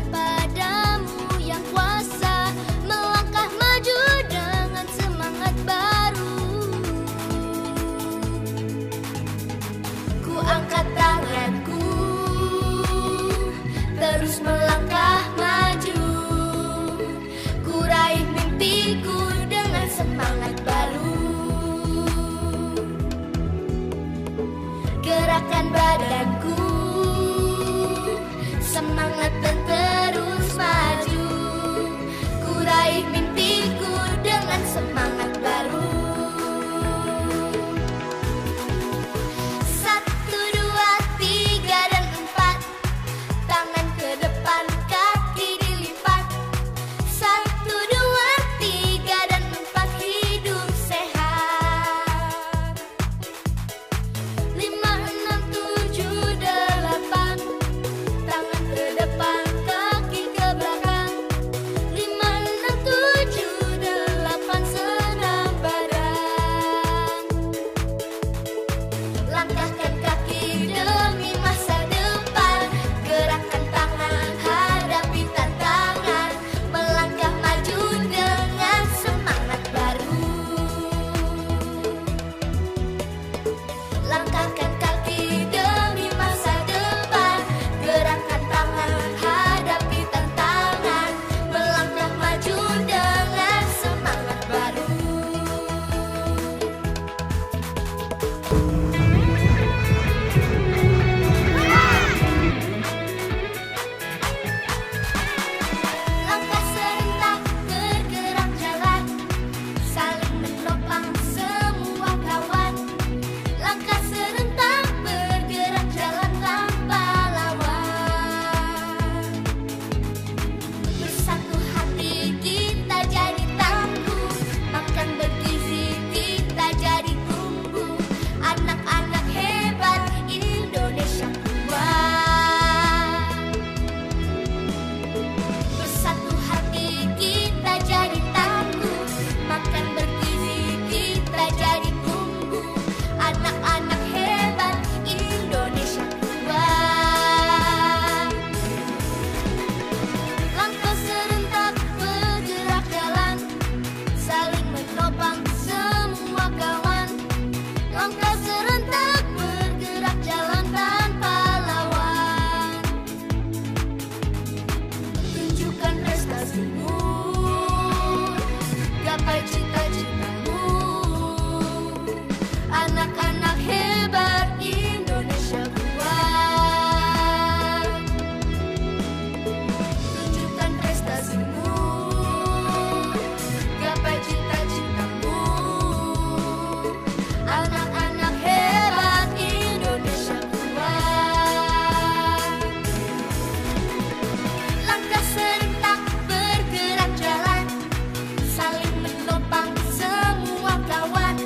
padamu yang kuasa, melangkah maju dengan semangat baru. Ku angkat tanganku, terus melangkah maju. Ku raih mimpiku dengan semangat baru. Gerakan badanku, semangat dan terus maju. Ku raih mimpiku dengan semangat baru. 1, 2, 3 dan 4. Tangan ke depan, kaki dilipat. 1, 2, 3 dan 4. Hidup sehat. 5, 6, 7, 8. Tangan ke depan, kaki ke belakang. 5, 6, 7, 8. Senam badan. Langkahkan kaki demi masa depan. Gerakkan tangan, hadapi tantangan. Melangkah maju dengan semangat baru. Langkahkan kaki demi masa depan. Gerakkan tangan, hadapi tantangan. Melangkah maju dengan semangat baru. Langkah serentak bergerak jalan, saling menopang semua kawan. Langkah serentak bergerak jalan tanpa lawan. Bersatu hati kita jadi tangguh, makan bergizi kita jadi tumbuh. Anak-anak hebat Indonesia kuat. Bersatu hati kita jadi tangguh, makan bergizi kita jadi tumbuh. Anak-anak hebat Indonesia kuat. Langkah serentak bergerak jalan, saling menopang semua kawan. Langkah serentak bergerak jalan tanpa lawan. Tunjukkan prestasimu, gapai cita-citamu. Anak-anak hebat Indonesia kuat. Tunjukkan prestasimu, gapai cita-citamu. Anak-anak hebat Indonesia kuat. Langkah serentak bergerak jalan, saling menopang semua kawan.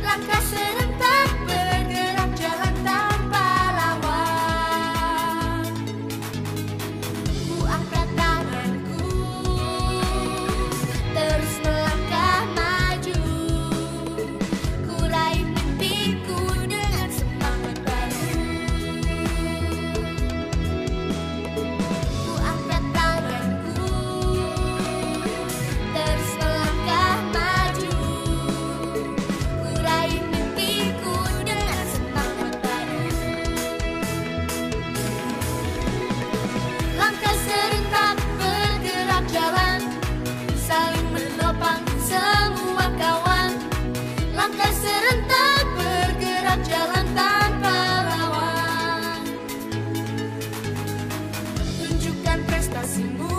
Langkah serentak bergerak jalan tanpa lawan. Ku angkat tanganku, terus melangkah maju. Ku raih mimpiku dengan semangat baru. Ku angkat tanganku, terus melangkah maju. Ku raih mimpiku dengan semangat baru. Langkah serentak bergerak jalan, saling menopang semua kawan. Langkah serentak bergerak jalan tanpa lawan. Tunjukkan prestasimu,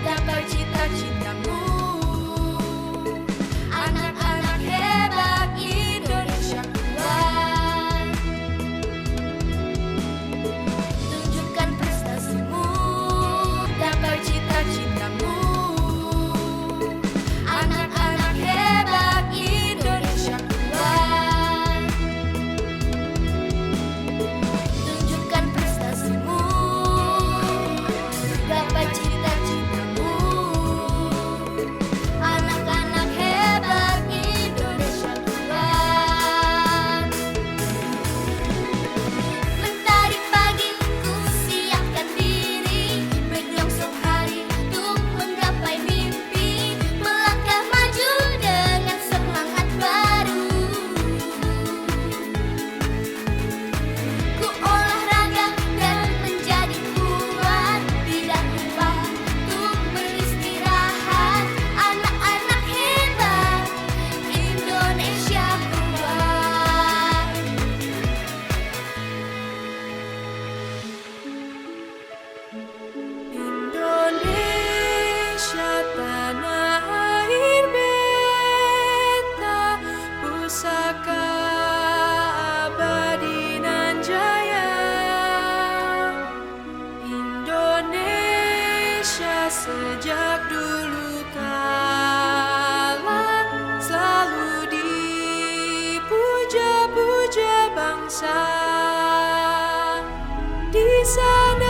gapai cita-citamu. Anak-anak hebat Indonesia kuat. Tunjukkan prestasimu, gapai cita-citamu. Anak-anak hebat Indonesia kuat. Tunjukkan prestasimu, gapai cita-citamu. Sejak dulu kala selalu dipuja-puja bangsa di sana.